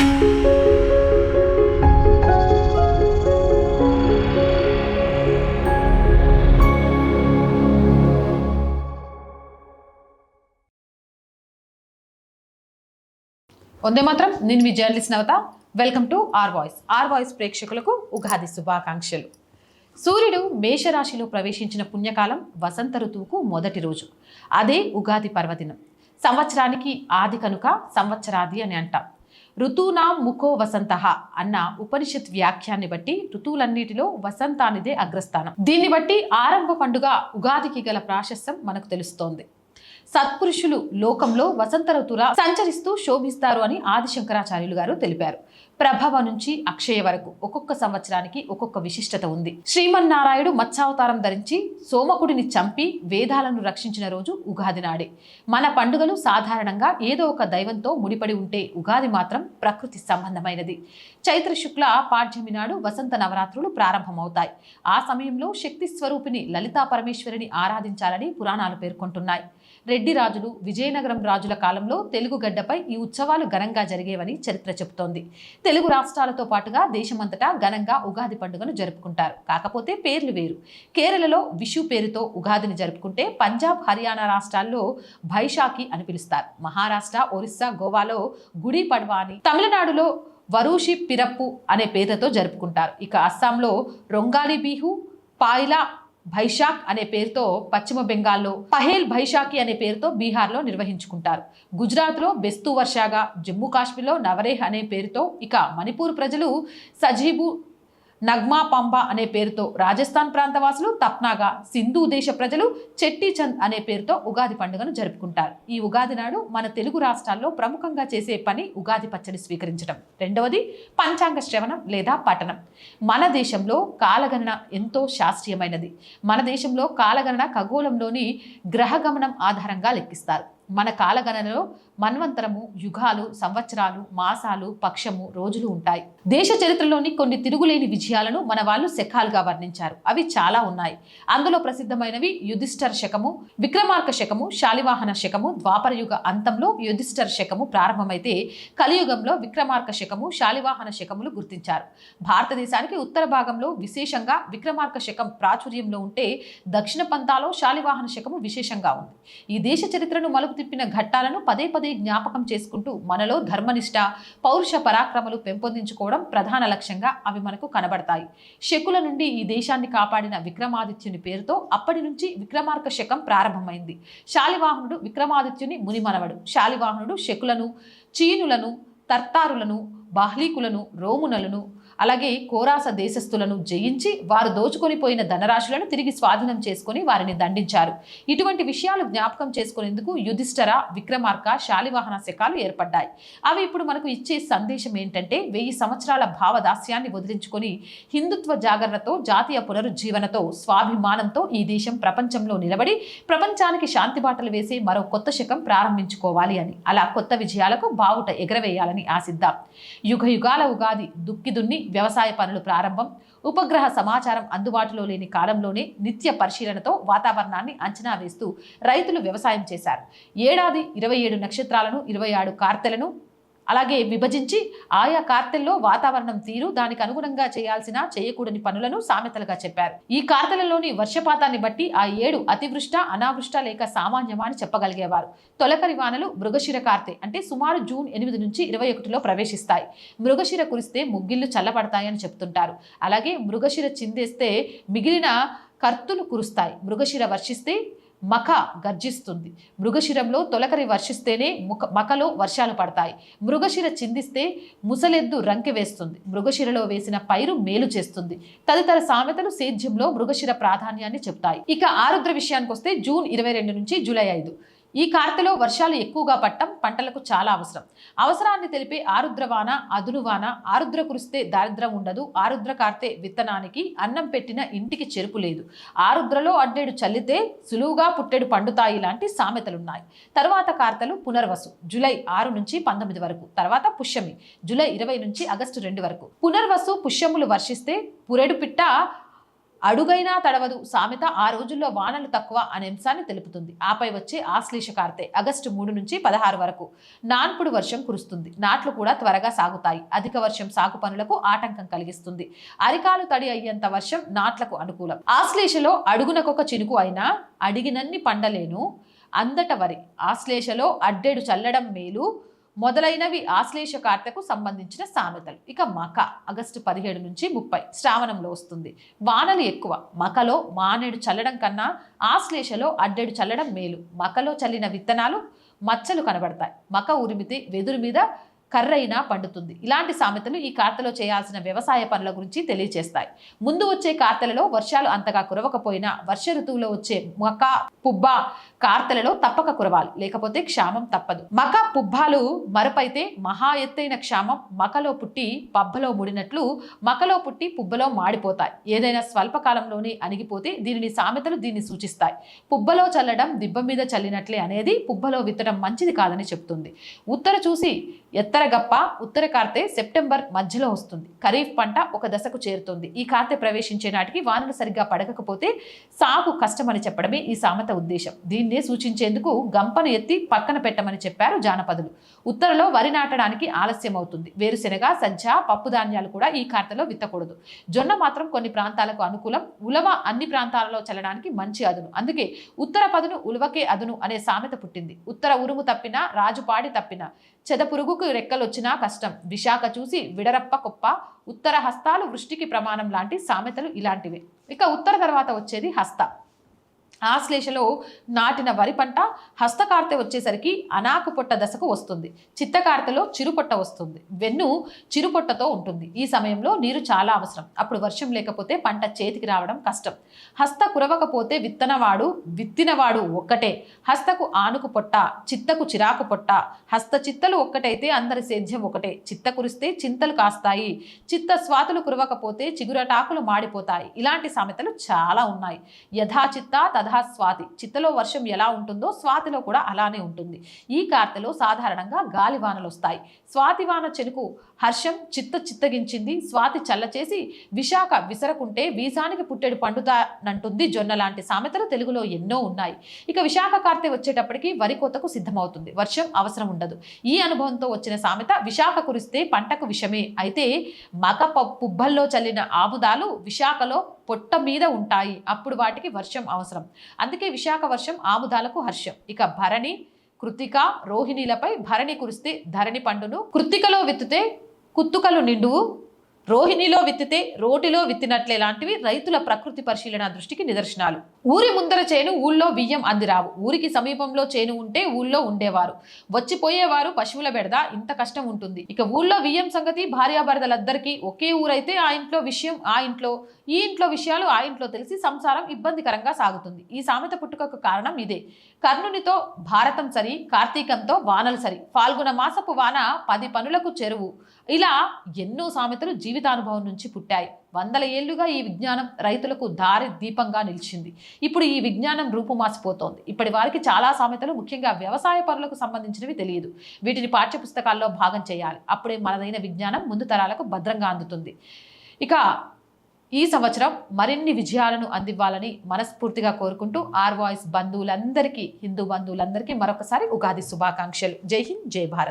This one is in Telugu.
వందే మాత్రం. నేను మీ journalist Navatha. Welcome to R voice ప్రేక్షకులకు ఉగాది శుభాకాంక్షలు. సూర్యుడు మేషరాశిలో ప్రవేశించిన పుణ్యకాలం వసంత ఋతువుకు మొదటి రోజు. అదే ఉగాది పర్వదినం. సంవత్సరానికి ఆది కనుక సంవత్సరాది అని అంటాం. ఋతూనాం ముఖో వసంత అన్న ఉపనిషత్ వ్యాఖ్యాన్ని బట్టి ఋతువులన్నిటిలో వసంతానిదే అగ్రస్థానం. దీన్ని బట్టి ఆరంభ పండుగ ఉగాదికి గల ప్రాశస్త్యం మనకు తెలుస్తోంది. సత్పురుషులు లోకంలో వసంత ఋతువులా సంచరిస్తూ శోభిస్తారు అని ఆది శంకరాచార్యులు గారు తెలిపారు. ప్రభవ నుంచి అక్షయ వరకు ఒక్కొక్క సంవత్సరానికి ఒక్కొక్క విశిష్టత ఉంది. శ్రీమన్నారాయుడు మత్స్యావతారం ధరించి సోమకుడిని చంపి వేదాలను రక్షించిన రోజు ఉగాది నాడే. మన పండుగలు సాధారణంగా ఏదో ఒక దైవంతో ముడిపడి ఉంటే ఉగాది మాత్రం ప్రకృతి సంబంధమైనది. చైత్ర శుక్ల పాడ్యమి నాడు వసంత నవరాత్రులు ప్రారంభమవుతాయి. ఆ సమయంలో శక్తి స్వరూపిణి లలితా పరమేశ్వరిని ఆరాధించాలని పురాణాలు పేర్కొంటున్నాయి. రెడ్డి రాజులు, విజయనగరం రాజుల కాలంలో తెలుగు గడ్డపై ఈ ఉత్సవాలు ఘనంగా జరిగేవని చరిత్ర చెబుతోంది. తెలుగు రాష్ట్రాలతో పాటుగా దేశమంతటా ఘనంగా ఉగాది పండుగను జరుపుకుంటారు. కాకపోతే పేర్లు వేరు. కేరళలో విషు పేరుతో ఉగాదిని జరుపుకుంటే పంజాబ్, హర్యానా రాష్ట్రాల్లో భైశాఖి అని పిలుస్తారు. మహారాష్ట్ర, ఒరిస్సా, గోవాలో గుడి పడ్వా అని, తమిళనాడులో వరూషి పిరప్పు అనే పేరుతో జరుపుకుంటారు. ఇక అస్సాంలో రొంగాలి బిహు, పాయిలా భైశాఖ్ అనే పేరుతో, పశ్చిమ బెంగాల్లో పహేల్ భైశాఖి అనే పేరుతో బీహార్లో నిర్వహించుకుంటారు. గుజరాత్లో బెస్తు వర్షాగా, జమ్మూ కాశ్మీర్లో నవరేహ్ అనే పేరుతో, ఇక మణిపూర్ ప్రజలు సజీబు నగ్మా పంబా అనే పేరుతో, రాజస్థాన్ ప్రాంతవాసులు తప్నాగా, సింధు దేశ ప్రజలు చెట్టి చంద్ అనే పేరుతో ఉగాది పండుగను జరుపుకుంటారు. ఈ ఉగాది నాడు మన తెలుగు రాష్ట్రాల్లో ప్రముఖంగా చేసే పని ఉగాది పచ్చడి స్వీకరించడం. రెండవది పంచాంగ శ్రవణం లేదా పఠనం. మన దేశంలో కాలగణన ఎంతో శాస్త్రీయమైనది. మన దేశంలో కాలగణన ఖగోళంలోని గ్రహగమనం ఆధారంగా లెక్కిస్తారు. మన కాలగణనలో మన్వంతరము, యుగాలు, సంవత్సరాలు, మాసాలు, పక్షము, రోజులు ఉంటాయి. దేశ చరిత్రలోని కొన్ని తిరుగులేని విజయాలను మన వాళ్ళు శకాలుగా వర్ణించారు. అవి చాలా ఉన్నాయి. అందులో ప్రసిద్ధమైనవి యుధిష్ఠర శకము, విక్రమార్క శకము, శాలివాహన శకము. ద్వాపర యుగ అంతంలో యుధిష్ఠర శకము ప్రారంభమైతే కలియుగంలో విక్రమార్క శకము, శాలివాహన శకములు గుర్తించారు. భారతదేశానికి ఉత్తర భాగంలో విశేషంగా విక్రమార్క శకం ప్రాచుర్యంలో ఉంటే దక్షిణ పంతాలో శాలివాహన శకము విశేషంగా ఉంది. ఈ దేశ చరిత్రను మలుపు తిప్పిన ఘట్టాలను పదే పదే జ్ఞాపకం చేసుకుంటూ మనలో ధర్మనిష్ట, పౌరుష పరాక్రమలు పెంపొందించుకోవడం ప్రధాన లక్ష్యంగా అవి మనకు కనబడతాయి. శకుల నుండి ఈ దేశాన్ని కాపాడిన విక్రమాదిత్యుని పేరుతో అప్పటి నుంచి విక్రమార్క శకం ప్రారంభమైంది. శాలివాహనుడు విక్రమాదిత్యుని మునిమనవడు. శాలివాహనుడు శకులను, చీనులను, తర్తారులను, బాహ్లీకులను, రోమునలను, అలాగే కోరాస దేశస్థులను జయించి వారు దోచుకొని పోయిన ధనరాశులను తిరిగి స్వాధీనం చేసుకుని వారిని దండించారు. ఇటువంటి విషయాలు జ్ఞాపకం చేసుకునేందుకు యుధిష్ఠర, విక్రమార్క, శాలివాహన శకాలు ఏర్పడ్డాయి. అవి ఇప్పుడు మనకు ఇచ్చే సందేశం ఏంటంటే 1000 సంవత్సరాల భావదాస్యాన్ని వదిలించుకొని హిందుత్వ జాగరణతో, జాతీయ పునరుజ్జీవనతో, స్వాభిమానంతో ఈ దేశం ప్రపంచంలో నిలబడి ప్రపంచానికి శాంతి బాటలు వేసే మరో కొత్త శకం ప్రారంభించుకోవాలి అని, అలా కొత్త విజయాలకు బావుట ఎగరవేయాలని ఆశిద్దాం. యుగ యుగాల ఉగాది దుక్కి దున్ని వ్యవసాయ పనులు ప్రారంభం. ఉపగ్రహ సమాచారం అందుబాటులో లేని కాలంలోనే నిత్య పరిశీలనతో వాతావరణాన్ని అంచనా వేస్తూ రైతులు వ్యవసాయం చేశారు. ఏడాది 27 నక్షత్రాలను, 26 కార్తెలను అలాగే విభజించి ఆయా కార్తెల్లో వాతావరణం తీరు, దానికి అనుగుణంగా చేయాల్సిన, చేయకూడని పనులను సామెతలుగా చెప్పారు. ఈ కార్తెలలోని వర్షపాతాన్ని బట్టి ఆ ఏడు అతివృష్ట, అనావృష్ట లేక సామాన్యమా అని చెప్పగలిగేవారు. తొలకరి వానలు మృగశిర కార్తె అంటే సుమారు జూన్ 8 నుంచి 21లో ప్రవేశిస్తాయి. మృగశిర కురిస్తే ముగ్గిళ్లు చల్లబడతాయని చెప్తుంటారు. అలాగే మృగశిర చిందేస్తే మిగిలిన కర్తులు కురుస్తాయి. మృగశిర వర్షిస్తే మఖ గర్జిస్తుంది. మృగశిరంలో తొలకరి వర్షిస్తేనే మఖలో వర్షాలు పడతాయి. మృగశిర చిందిస్తే ముసలెద్దు రంకె వేస్తుంది. మృగశిరలో వేసిన పైరు మేలు చేస్తుంది. తదితర సామెతలు సేద్యంలో మృగశిర ప్రాధాన్యాన్ని చెప్తాయి. ఇక ఆరుద్ర విషయానికి వస్తే జూన్ 22 నుంచి జూలై 5 ఈ కార్తెలో వర్షాలు ఎక్కువగా పట్టడం పంటలకు చాలా అవసరం. అవసరాన్ని తెలిపే ఆరుద్రవాన, అదునువాన. ఆరుద్ర కురిస్తే దారిద్రం ఉండదు. ఆరుద్ర కార్తె విత్తనానికి అన్నం పెట్టిన ఇంటికి చెరుపు లేదు. ఆరుద్రలో అడ్డేడు చల్లితే సులువుగా పుట్టెడు పండుతాయి లాంటి సామెతలున్నాయి. తర్వాత కార్తెలు పునర్వసు జూలై 6 నుంచి 19 వరకు. తర్వాత పుష్యమి జూలై 20 నుంచి ఆగస్టు 2 వరకు. పునర్వసు, పుష్యములు వర్షిస్తే పురెడు పిట్ట అడుగైనా తడవదు సామెత ఆ రోజుల్లో వానలు తక్కువ అనే అంశాన్ని తెలుపుతుంది. ఆపై వచ్చే ఆశ్లేష కార్తె ఆగస్టు 3 నుంచి 16 వరకు నాన్పుడు వర్షం కురుస్తుంది. నాట్లు కూడా త్వరగా సాగుతాయి. అధిక వర్షం సాగు పనులకు ఆటంకం కలిగిస్తుంది. అరికాలు తడి అయ్యేంత వర్షం నాట్లకు అనుకూలం. ఆశ్లేషలో అడుగునకొక చినుకు అయినా అడిగినన్ని పండలేను అందట వరి. ఆశ్లేషలో అడ్డెడు చల్లడం మేలు మొదలైనవి ఆశ్లేష కార్తెకు సంబంధించిన సామెతలు. ఇక మక ఆగస్టు 17 నుంచి 30 శ్రావణంలో వస్తుంది. వానలు ఎక్కువ. మకలో మానేడు చల్లడం కన్నా ఆశ్లేషలో అడ్డెడు చల్లడం మేలు. మకలో చల్లిన విత్తనాలు మచ్చలు కనబడతాయి. మక ఉరిమితే వెదురు మీద కర్రైనా పండుతుంది. ఇలాంటి సామెతలు ఈ కార్తెలో చేయాల్సిన వ్యవసాయ పనుల గురించి తెలియజేస్తాయి. ముందు వచ్చే కార్తెలలో వర్షాలు అంతగా కురవకపోయినా వర్ష ఋతువులో వచ్చే మక పుబ్బ కార్తెలలో తప్పక కురవాలి, లేకపోతే క్షామం తప్పదు. మక పుబ్బాలు మరపైతే మహా ఎత్తైన క్షామం మకలో పుట్టి పబ్బలో ముడినట్లు మకలో పుట్టి పుబ్బలో మాడిపోతాయి. ఏదైనా స్వల్పకాలంలోనే అణిగిపోతే దీనిని సామెతలు దీన్ని సూచిస్తాయి. పుబ్బలో చల్లడం దిబ్బ మీద చల్లినట్లే అనేది పుబ్బలో విత్తడం మంచిది కాదని చెప్తుంది. ఉత్తర చూసి ఎత్తరగప్ప ఉత్తర కార్తె సెప్టెంబర్ మధ్యలో వస్తుంది. ఖరీఫ్ పంట ఒక దశకు చేరుతుంది. ఈ కార్తె ప్రవేశించే నాటికి వానలు సరిగ్గా పడకపోతే సాగు కష్టమని చెప్పడమే ఈ సామెత ఉద్దేశం. దీన్నే సూచించేందుకు గంపను ఎత్తి పక్కన పెట్టమని చెప్పారు జానపదులు. ఉత్తరలో వరి నాటడానికి ఆలస్యం అవుతుంది. వేరుశెనగ, సజ్జ, పప్పు ధాన్యాలు కూడా ఈ కార్తెలో విత్తకూడదు. జొన్న మాత్రం కొన్ని ప్రాంతాలకు అనుకూలం. ఉలవ అన్ని ప్రాంతాలలో చల్లడానికి మంచి అదును. అందుకే ఉత్తర పదును ఉలవకే అదును అనే సామెత పుట్టింది. ఉత్తర ఉరుము తప్పినా రాజుపాడి తప్పినా చెదపురుగుకు రెక్కలొచ్చినా కష్టం. విశాఖ చూసి విడరప్ప కుప్ప ఉత్తర హస్తాలు వృష్టికి ప్రమాణం లాంటి సామెతలు ఇలాంటివే. ఇక ఉత్తర తర్వాత వచ్చేది హస్త. ఆశ్లేషలో నాటిన వరి పంట హస్తకార్తె వచ్చేసరికి అనాకు పొట్ట దశకు వస్తుంది. చిత్తకార్తెలో చిరుపొట్ట వస్తుంది. వెన్ను చిరుపొట్టతో ఉంటుంది. ఈ సమయంలో నీరు చాలా అవసరం. అప్పుడు వర్షం లేకపోతే పంట చేతికి రావడం కష్టం. హస్త కురవకపోతే విత్తినవాడు ఒక్కటే. హస్తకు ఆనుకు పొట్ట, చిత్తకు చిరాకు పొట్ట. హస్త చిత్తలు ఒక్కటైతే అందరి సేద్యం ఒకటే. చిత్త కురిస్తే చింతలు కాస్తాయి. చిత్త స్వాతులు కురవకపోతే చిగురటాకులు మాడిపోతాయి. ఇలాంటి సామెతలు చాలా ఉన్నాయి. యథా చిత్త తథా స్వాతి. చిత్తలో వర్షం ఎలా ఉంటుందో స్వాతిలో కూడా అలానే ఉంటుంది. ఈ కార్తెలో సాధారణంగా గాలివానలు వస్తాయి. స్వాతివాన చెనుకు హర్షం చిత్తగించింది. స్వాతి చల్లచేసి విశాఖ విసరకుంటే వీసానికి పుట్టెడు పండుతానంటుంది జొన్న లాంటి సామెతలు తెలుగులో ఎన్నో ఉన్నాయి. ఇక విశాఖ కార్తె వచ్చేటప్పటికి వరి కోతకు సిద్ధమవుతుంది. వర్షం అవసరం ఉండదు. ఈ అనుభవంతో వచ్చిన సామెత విశాఖ కురిస్తే పంటకు విషమే. అయితే మక పుబ్బల్లో చల్లిన ఆముదాలు విశాఖలో పొట్ట మీద ఉంటాయి. అప్పుడు వాటికి వర్షం అవసరం. అందుకే విశాఖ వర్షం ఆముదాలకు హర్షం. ఇక భరణి, కృతిక, రోహిణీలపై భరణి కురిస్తే ధరణి పండును. కృతికలో విత్తితే కుత్తుకలు నిండువు. రోహిణిలో విత్తితే రోటిలో విత్తినట్లే లాంటివి రైతుల ప్రకృతి పరిశీలన దృష్టికి నిదర్శనాలు. ఊరి ముందర చేను ఊళ్ళో బియ్యం అందిరావు. ఊరికి సమీపంలో చేను ఉంటే ఊళ్ళో ఉండేవారు. వచ్చిపోయేవారు పశువుల బెడద. ఇంత కష్టం ఉంటుంది. ఇక ఊళ్ళో బియ్యం సంగతి భార్యాభర్తలందరికీ ఒకే ఊరైతే ఆ ఇంట్లో విషయం ఆ ఇంట్లో, ఈ ఇంట్లో విషయాలు ఆ ఇంట్లో తెలిసి సంసారం ఇబ్బందికరంగా సాగుతుంది. ఈ సామెత పుట్టుకకు కారణం ఇదే. కర్ణునితో భారతం సరి, కార్తీకంతో వానలు సరి, ఫాల్గుణ మాసపు వాన 10 పనులకు చెరువు. ఇలా ఎన్నో సామెతలు జీవితానుభవం నుంచి పుట్టాయి. వందల ఏళ్లుగా ఈ విజ్ఞానం రైతులకు దారి దీపంగా నిలిచింది. ఇప్పుడు ఈ విజ్ఞానం రూపుమాసిపోతోంది. ఇప్పటి వారికి చాలా సామెతలు ముఖ్యంగా వ్యవసాయ పనులకు సంబంధించినవి తెలియదు. వీటిని పాఠ్యపుస్తకాల్లో భాగం చేయాలి. అప్పుడే మనదైన విజ్ఞానం ముందు తరాలకు భద్రంగా అందుతుంది. ఇక ఈ సంవత్సరం మరిన్ని విజయాలను అందివ్వాలని మనస్ఫూర్తిగా కోరుకుంటూ ఆర్ వాయిస్ బంధువులందరికీ, హిందూ బంధువులందరికీ మరొకసారి ఉగాది శుభాకాంక్షలు. జై హింద్, జై భారత్.